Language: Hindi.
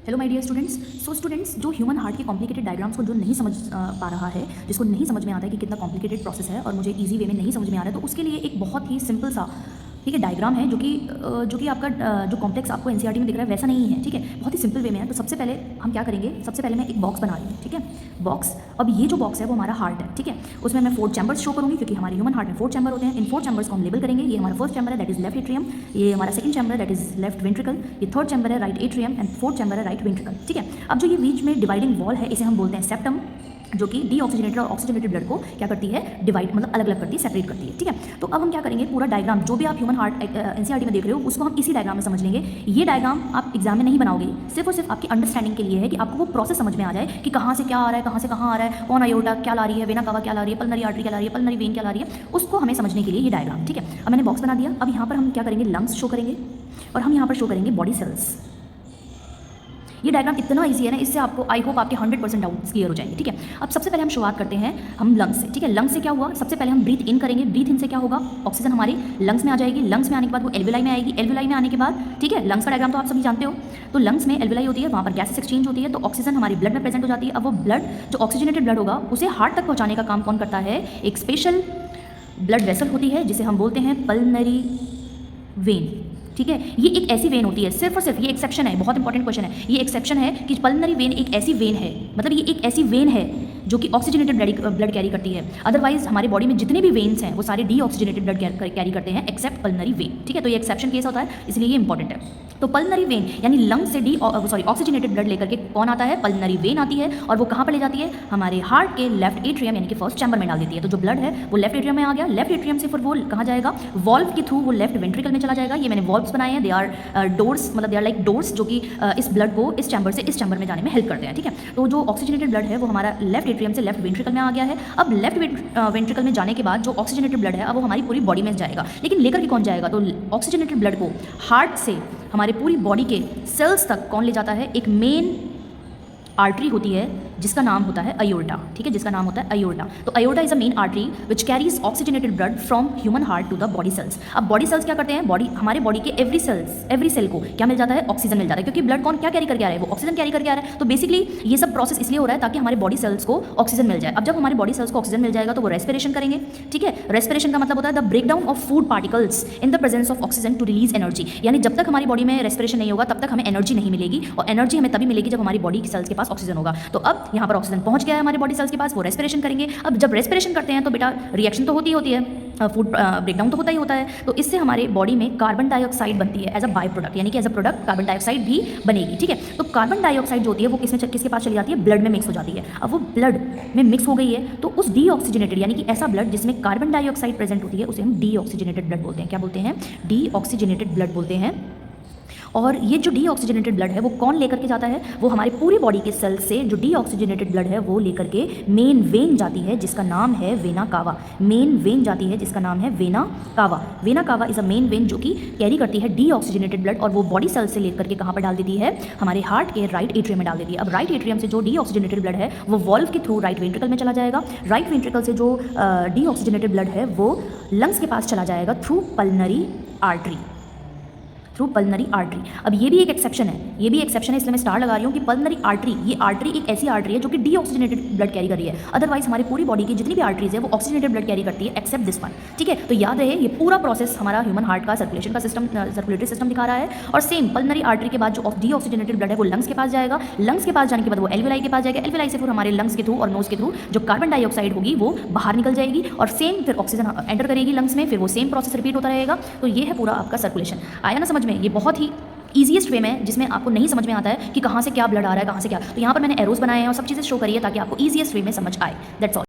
Hello my dear students. So students, जो ह्यूमन हार्ट के कॉम्प्लिकेटेड डायग्राम्स को जो नहीं समझ पा रहा है, जिसको नहीं समझ में आता है कि कितना कॉम्प्लिकेटेड प्रोसेस है और मुझे इजी वे में नहीं समझ में आ रहा है, तो उसके लिए एक बहुत ही सिंपल सा ठीक है डायग्राम है जो कि आपका जो कॉम्प्लेक्स आपको एनसीईआरटी में दिख रहा है वैसा नहीं है। ठीक है, बहुत ही सिंपल वे में है। तो सबसे पहले हम क्या करेंगे, सबसे पहले मैं एक बॉक्स बना रही हूँ। ठीक है, बॉक्स। अब ये जो बॉक्स है वो हमारा हार्ट है। ठीक है, उसमें मैं 4 चैम्बर्स शो करूँगी क्योंकि हमारे ह्यूमन हार्ट में 4 चैम्बर होते हैं। इन 4 चैम्बर्स को हम लेबल करेंगे। ये हमारा फर्स्ट चैम्बर है, दैट इज लेफ्ट एट्रियम। ये हमारा सेकंड चैम्बर है, दैट इज लेफ्ट वेंट्रिकल। ये थर्ड चैम्बर है, right atrium. And fourth chamber है, राइट वेंट्रिकल। ठीक है, अब जो ये बीच में डिवाइडिंग वॉल है इसे हम बोलते हैं सेप्टम, जो कि डीऑक्सीजनेटेड और ऑक्सीजनेटेड ब्लड को क्या करती है, डिवाइड मतलब अलग अलग करती है, सेपरेट करती है। ठीक है, तो अब हम क्या करेंगे, पूरा डायग्राम जो भी आप ह्यूमन हार्ट एनसीईआरटी में देख रहे हो उसको हम इसी डायग्राम में समझ लेंगे। ये डायग्राम आप एग्जाम में नहीं बनाओगे, सिर्फ और सिर्फ आपकी अंडरस्टैंडिंग के लिए है कि आपको वो प्रोसेस समझ में आ जाए कि कहाँ से क्या आ रहा है, कहाँ से कहाँ आ रहा है, कौन आयोटा क्या ला रही है, वेना कावा क्या ला रही है, पल्मनरी आर्टरी क्या ला रही है, पल्मनरी वेन क्या ला रही है, उसको हमें समझने के लिए ये डायग्राम। ठीक है, अब मैंने बॉक्स बना दिया। अब यहाँ पर हम क्या करेंगे, लंग्स शो करेंगे और हम यहाँ पर शो करेंगे बॉडी सेल्स। ये डायग्राम इतना इजी है ना, इससे आपको आई होप आपके 100% डाउट्स क्लियर हो जाएंगे। ठीक है, अब सबसे पहले हम शुरुआत करते हैं हम लंग्स से। ठीक है, लंग्स से क्या हुआ, सबसे पहले हम ब्रीथ इन करेंगे। ब्रीथ इन से क्या होगा, ऑक्सीजन हमारे लंग्स में आ जाएगी। लंग्स में आने के बाद वो एल्वेलाई में आएगी। एल्वेलाई में आने के बाद, ठीक है, लंग्स का डायग्राम तो आप सभी जानते हो, तो लंग्स में एल्वेलाई होती है, वहाँ पर गैसेस एक्सचेंज होती है, तो ऑक्सीजन हमारी ब्लड में प्रेजेंट हो जाती है। अब वो ब्लड जो ऑक्सीजनेटेड ब्लड होगा उसे हार्ट तक पहुँचाने का काम कौन करता है, एक स्पेशल ब्लड वेसल होती है जिसे हम बोलते हैं पल्मनरी वेन। ठीक है, ये एक ऐसी वेन होती है, सिर्फ और सिर्फ ये एक्सेप्शन है, बहुत इंपॉर्टेंट क्वेश्चन है, ये एक्सेप्शन है कि पल्मनरी वेन एक ऐसी वेन है, मतलब ये एक ऐसी वेन है जो कि ऑक्सीजनेटेड ब्लड कैरी करती है। अदरवाइज हमारे बॉडी में जितने भी वेन्स हैं वो सारे डीऑक्सीजनेटेड ब्लड कैरी करते हैं एक्सेप्ट पल्मनरी वेन। ठीक है, तो ये एक्सेप्शन केस होता है, इसलिए ये इंपॉर्टेंट है। तो पल्मनरी वेन यानी लंग से ऑक्सीजनेटेड ब्लड लेकर के कौन आता है, पल्मनरी वेन आती है, और वो कहाँ पर ले जाती है, हमारे हार्ट के लेफ्ट एट्रियम यानी कि फर्स्ट चैम्बर में डाल देती है। तो जो ब्लड है वो लेफ्ट एट्रियम में आ गया। लेफ्ट एट्रियम से फिर वो कहाँ जाएगा, वॉल्व के थ्रू वो लेफ्ट वेंट्रिकल में चला जाएगा। ये मैंने वॉल्व्स बनाए हैं, दे आर डोर्स, मतलब दे आर लाइक डोर्स जो कि इस ब्लड को इस चैम्बर से इस चैम्बर में जाने में हेल्प करते हैं। ठीक है, तो जो ऑक्सीजनेटेड ब्लड है वो हमारा लेफ्ट एट्रियम से लेफ्ट वेंट्रिकल में आ गया है। अब लेफ्ट वेंट्रिकल में जाने के बाद जो ऑक्सीजनेटेड ब्लड है अब वो हमारी पूरी बॉडी में जाएगा, लेकिन लेकर के कौन जाएगा, तो ऑक्सीजनेटेड ब्लड को हार्ट से हमारे पूरी बॉडी के सेल्स तक कौन ले जाता है, एक मेन आर्टरी होती है जिसका नाम होता है अयोर्टा। ठीक है, जिसका नाम होता है अयोर्टा। तो aorta is a main artery which carries oxygenated blood from human heart to the body cells. अब बॉडी सेल्स क्या करते हैं, हमारे बॉडी के एवरी सेल को क्या मिल जाता है, ऑक्सीजन मिल जाता है, क्योंकि ब्लड कौन क्या कैरी करके आ रहा है, वो ऑक्सीजन कैरी करके आ रहा है। तो बेसिकली ये सब प्रोसेस इसलिए हो रहा है ताकि हमारे बॉडी सेल्स को ऑक्सीजन मिल जाए। अब जब हमारे बॉडी सेल्स को ऑक्सीजन मिल जाएगा तो वो रेस्पिरेशन करेंगे। ठीक है, रेस्पिरेशन का मतलब होता है the breakdown of food particles in the presence of oxygen to release energy. यानी जब तक हमारी बॉडी में रेस्पिरेशन नहीं होगा तब तक हमें एनर्जी नहीं मिलेगी, और एनर्जी हमें तभी मिलेगी जब हमारी बॉडी के सेल्स के पास ऑक्सीजन होगा। तो अब यहाँ पर ऑक्सीजन पहुंच गया है हमारे बॉडी सेल्स के पास, वो रेस्पिरेशन करेंगे। अब जब रेस्पिरेशन करते हैं तो बेटा रिएक्शन तो होती है, फूड ब्रेकडाउन तो होता ही होता है, तो इससे हमारे बॉडी में कार्बन डाइऑक्साइड बनती है एज अ बाय प्रोडक्ट, यानी कि as a product carbon dioxide भी बनेगी। ठीक है, तो कार्बन डाइऑक्साइड जो होती है वो किसके पास चली जाती है, ब्लड में मिक्स हो जाती है। अब वो ब्लड में मिक्स हो गई है तो उस डीऑक्सीजनेटेड यानी कि ऐसा ब्लड जिसमें कार्बन डाइऑक्साइड प्रेजेंट होती है उसे हम डीऑक्सीजनेटेड ब्लड बोलते हैं। क्या बोलते हैं, डीऑक्सीजनेटेड ब्लड बोलते हैं। और ये जो डीऑक्सीजनेटेड ब्लड है वो कौन लेकर के जाता है, वो हमारी पूरी बॉडी के सेल से जो डीऑक्सीजनेटेड ब्लड है वो लेकर के मेन वेन जाती है जिसका नाम है वेना कावा। मेन वेन जाती है जिसका नाम है vena cava. Vena cava is a main vein जो कि कैरी करती है डीऑक्सीजनेटेड ब्लड, और वो बॉडी सेल से लेकर के कहाँ पर डाल देती है, हमारे हार्ट के राइट एट्रियम में डाल देती है। अब राइट एट्रियम से जो डीऑक्सीजनेटेड ब्लड है वो वॉल्व के थ्रू राइट वेंट्रिकल में चला जाएगा। राइट वेंट्रिकल से जो डीऑक्सीजनेटेड ब्लड है वो लंग्स के पास चला जाएगा through pulmonary artery, through pulmonary artery. अब ये भी एक एक्सेप्शन है, ये भी एक्सेप्शन है, इसलिए मैं स्टार लगा रही हूँ कि पल्मनरी आर्टरी, ये आर्टरी एक ऐसी आर्टरी है जो कि डीऑक्सीजनेटेड ब्लड कैरी कर रही है। अदरवाइज हमारी पूरी बॉडी की जितनी भी आर्टरीज है वो ऑक्सीजनेटेड ब्लड कैरी करती है एक्सेप्ट दिस वन। ठीक है, तो याद रहे ये पूरा प्रोसेस हमारा ह्यूमन हार्ट का सर्कुलेशन का सिस्टम, सर्कुलेटरी सिस्टम दिखा रहा है। और सेम पल्मनरी आर्टरी के बाद जो डीऑक्सीजनेटेड ब्लड है वो लंग्स के पास जाएगा। लंग्स के पास जाने के बाद वो एल्वेलाई के पास जाएगा। एल्वेलाई से फिर हमारे लंग्स के थ्रू और नोज के थ्रू जो कार्बन डाइऑक्साइड होगी वो बाहर निकल जाएगी, और सेम फिर ऑक्सीजन एंटर करेगी लंग्स में, फिर वो सेम प्रोसेस रिपीट होता रहेगा। तो ये है पूरा आपका सर्कुलेशन। आया ना समझ में, ये बहुत ही ईजीएस्ट वे में जिसमें आपको नहीं समझ में आता है कि कहाँ से क्या ब्लड आ रहा है, कहाँ से क्या। तो यहाँ पर मैंने एरोज बनाए हैं और सब चीज़ें शो करी है ताकि आपको ईजीएस्ट वे में समझ आए। That's all.